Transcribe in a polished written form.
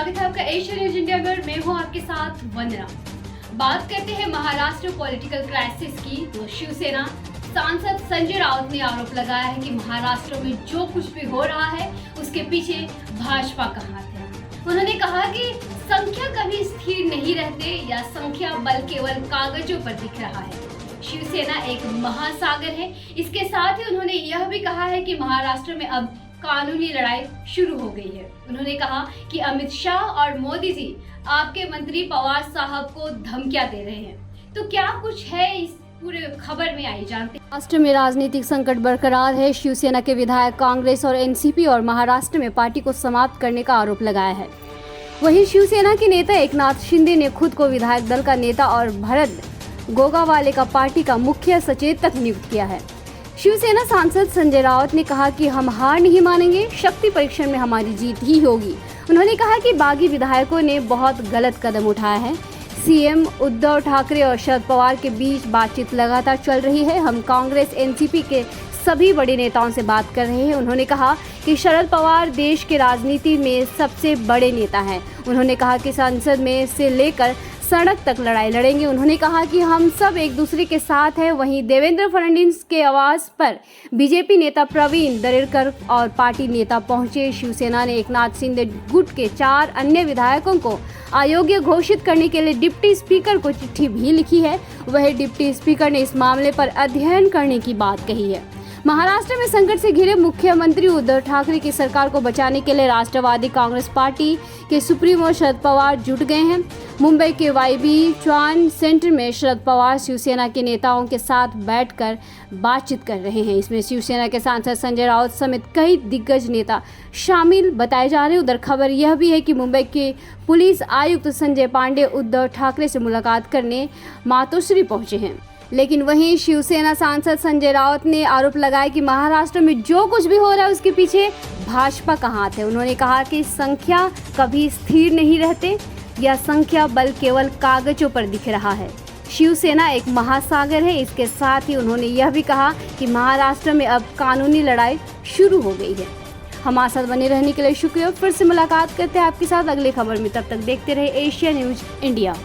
स्वागत है आपका एशिया न्यूज इंडिया में। मैं हूं आपके साथ वंदना। बात करते हैं महाराष्ट्र पॉलिटिकल क्राइसिस की। तो शिवसेना सांसद संजय राउत ने आरोप लगाया है कि महाराष्ट्र में जो कुछ भी हो रहा है उसके पीछे भाजपा का हाथ है। उन्होंने कहा कि संख्या कभी स्थिर नहीं रहते या संख्या बल केवल कागजों पर दिख रहा है। शिवसेना एक महासागर है। इसके साथ ही उन्होंने यह भी कहा है कि महाराष्ट्र में अब कानूनी लड़ाई शुरू हो गई है। उन्होंने कहा कि अमित शाह और मोदी जी आपके मंत्री पवार साहब को धमकियां दे रहे हैं। तो क्या कुछ है इस पूरे खबर में, आई जानते हैं। महाराष्ट्र में राजनीतिक संकट बरकरार है। शिवसेना के विधायक कांग्रेस और एनसीपी और महाराष्ट्र में पार्टी को समाप्त करने का आरोप लगाया है। वहीं शिवसेना के नेता एकनाथ शिंदे ने खुद को विधायक दल का नेता और भरत गोगावाले का पार्टी का मुख्य सचेतक नियुक्त किया है। शिवसेना सांसद संजय राउत ने कहा कि हम हार नहीं मानेंगे, शक्ति परीक्षण में हमारी जीत ही होगी। उन्होंने कहा कि बागी विधायकों ने बहुत गलत कदम उठाया है। सीएम उद्धव ठाकरे और शरद पवार के बीच बातचीत लगातार चल रही है। हम कांग्रेस एनसीपी के सभी बड़े नेताओं से बात कर रहे हैं। उन्होंने कहा कि शरद पवार देश के राजनीति में सबसे बड़े नेता हैं। उन्होंने कहा कि संसद में से लेकर सड़क तक लड़ाई लड़ेंगे। उन्होंने कहा कि हम सब एक दूसरे के साथ हैं। वहीं देवेंद्र फडणवीस के आवास पर बीजेपी नेता प्रवीण दरेकर और पार्टी नेता पहुंचे। शिवसेना ने एकनाथ शिंदे गुट के 4 अन्य विधायकों को अयोग्य घोषित करने के लिए डिप्टी स्पीकर को चिट्ठी भी लिखी है। वह डिप्टी स्पीकर ने इस मामले पर अध्ययन करने की बात कही है। महाराष्ट्र में संकट से घिरे मुख्यमंत्री उद्धव ठाकरे की सरकार को बचाने के लिए राष्ट्रवादी कांग्रेस पार्टी के सुप्रीमो शरद पवार जुट गए हैं। मुंबई के वाईबी चौहान सेंटर में शरद पवार शिवसेना के नेताओं के साथ बैठकर बातचीत कर रहे हैं। इसमें शिवसेना के सांसद संजय राउत समेत कई दिग्गज नेता शामिल बताए जा रहे हैं। उधर खबर यह भी है कि मुंबई के पुलिस आयुक्त संजय पांडे उद्धव ठाकरे से मुलाकात करने मातोश्री पहुंचे हैं। लेकिन वहीं शिवसेना सांसद संजय राउत ने आरोप लगाया कि महाराष्ट्र में जो कुछ भी हो रहा है उसके पीछे भाजपा का हाथ है। उन्होंने कहा कि संख्या कभी स्थिर नहीं रहते या संख्या बल केवल कागजों पर दिख रहा है। शिवसेना एक महासागर है। इसके साथ ही उन्होंने यह भी कहा कि महाराष्ट्र में अब कानूनी लड़ाई शुरू हो गई है। हमारे साथ बने रहने के लिए शुक्रिया। फिर से मुलाकात करते हैं आपके साथ अगली खबर में। तब तक देखते रहे एशिया न्यूज इंडिया।